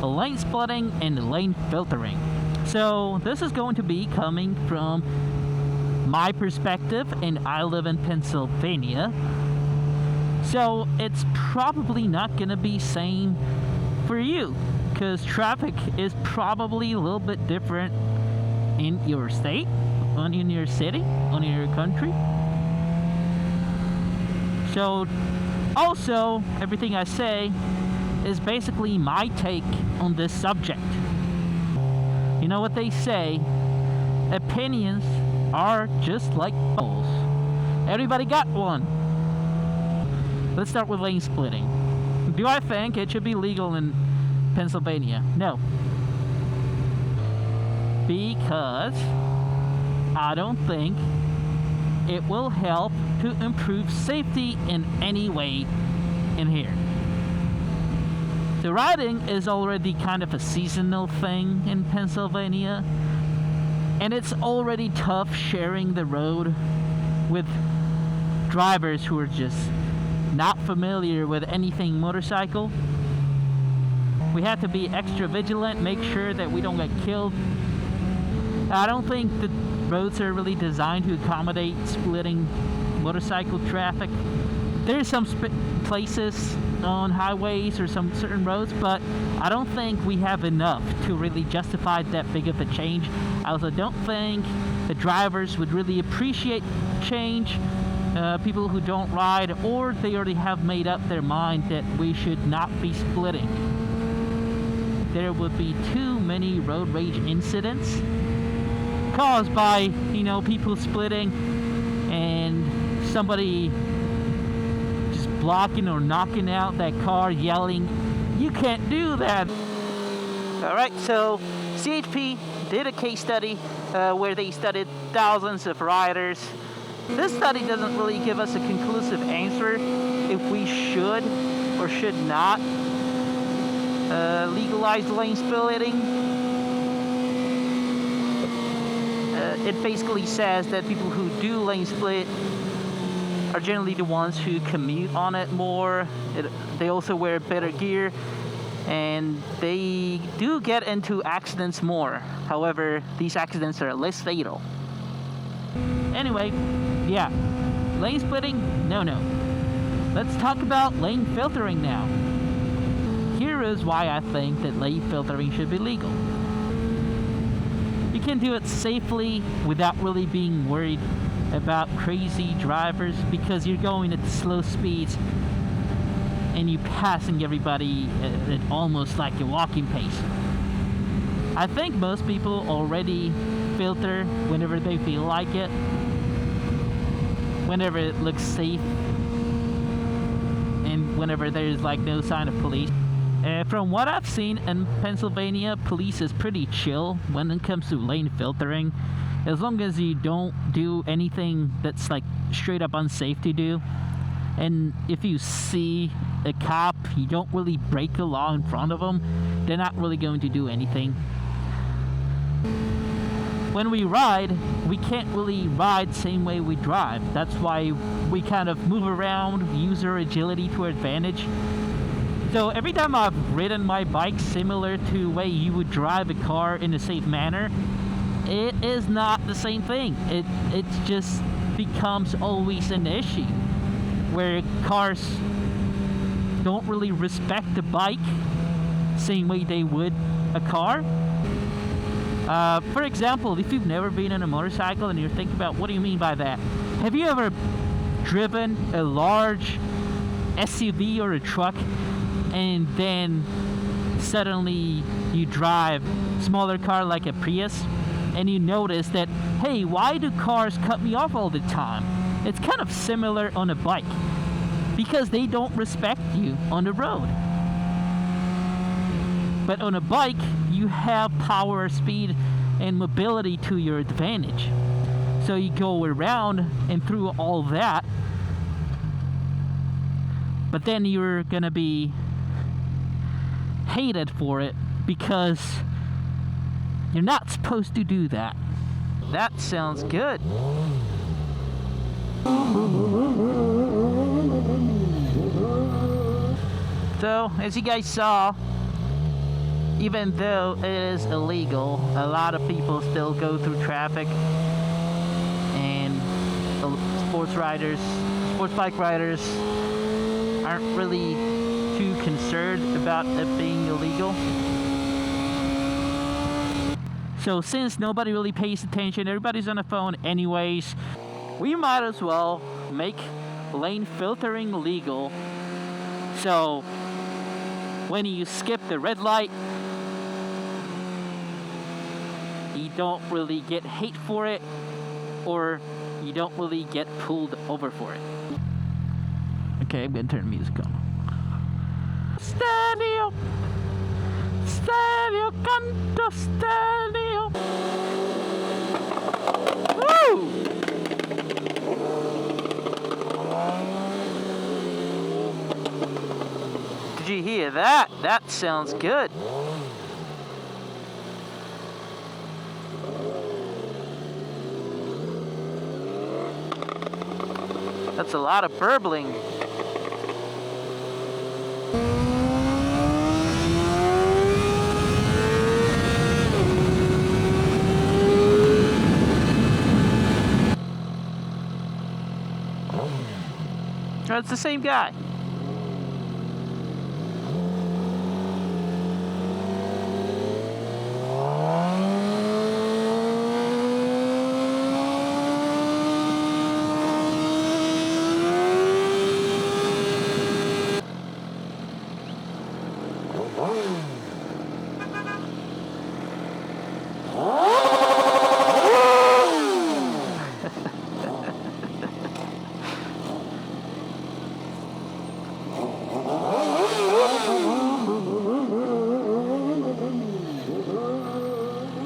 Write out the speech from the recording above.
lane splitting and lane filtering. So this is going to be coming from my perspective, and I live in Pennsylvania. So it's probably not going to be same for you, because traffic is probably a little bit different in your state, in your city, in your country. So also, everything I say is basically my take on this subject. You know what they say, opinions are just like balls. Everybody got one. Let's start with lane splitting. Do I think it should be legal in Pennsylvania? No. Because I don't think it will help to improve safety in any way in here. The riding is already kind of a seasonal thing in Pennsylvania, and it's already tough sharing the road with drivers who are just not familiar with anything motorcycle. We have to be extra vigilant, make sure that we don't get killed. I don't think the roads are really designed to accommodate splitting motorcycle traffic. There's some places on highways or some certain roads, but I don't think we have enough to really justify that big of a change. I also don't think the drivers would really appreciate change. People who don't ride, or they already have made up their mind that we should not be splitting. There would be too many road rage incidents caused by, people splitting and somebody just blocking or knocking out that car, yelling, "You can't do that." Alright, so CHP did a case study where they studied thousands of riders. This study doesn't really give us a conclusive answer if we should or should not legalize lane splitting. It basically says that people who do lane split are generally the ones who commute on it more. They also wear better gear, and they do get into accidents more. However, these accidents are less fatal. Anyway, yeah, lane splitting, no. Let's talk about lane filtering now. Here is why I think that lane filtering should be legal. You can do it safely without really being worried about crazy drivers, because you're going at slow speeds and you're passing everybody at almost like a walking pace. I think most people already filter whenever they feel like it, whenever it looks safe, and whenever there's like no sign of police. From what I've seen in Pennsylvania, police is pretty chill when it comes to lane filtering, as long as you don't do anything that's like straight up unsafe to do. And if you see a cop, you don't really break the law in front of them, they're not really going to do anything. When we ride, we can't really ride the same way we drive. That's why we kind of move around, use our agility to our advantage. So every time I've ridden my bike similar to the way you would drive a car in a safe manner, it is not the same thing. It just becomes always an issue where cars don't really respect the bike same way they would a car. For example, if you've never been on a motorcycle and you're thinking about what do you mean by that, have you ever driven a large SUV or a truck and then suddenly you drive a smaller car like a Prius and you notice that, hey, why do cars cut me off all the time? It's kind of similar on a bike, because they don't respect you on the road. But on a bike, you have power, speed, and mobility to your advantage. So you go around and through all that, but then you're gonna be hated for it because you're not supposed to do that. That sounds good. So, as you guys saw, even though it is illegal, a lot of people still go through traffic, and the sports bike riders aren't really too concerned about it being illegal. So since nobody really pays attention, everybody's on the phone anyways, we might as well make lane filtering legal. So when you skip the red light, you don't really get hate for it, or you don't really get pulled over for it. Okay, I'm gonna turn the music on. Stadio, stadio, canto stadio. Woo! Did you hear that? That sounds good. That's a lot of burbling. Oh, it's the same guy.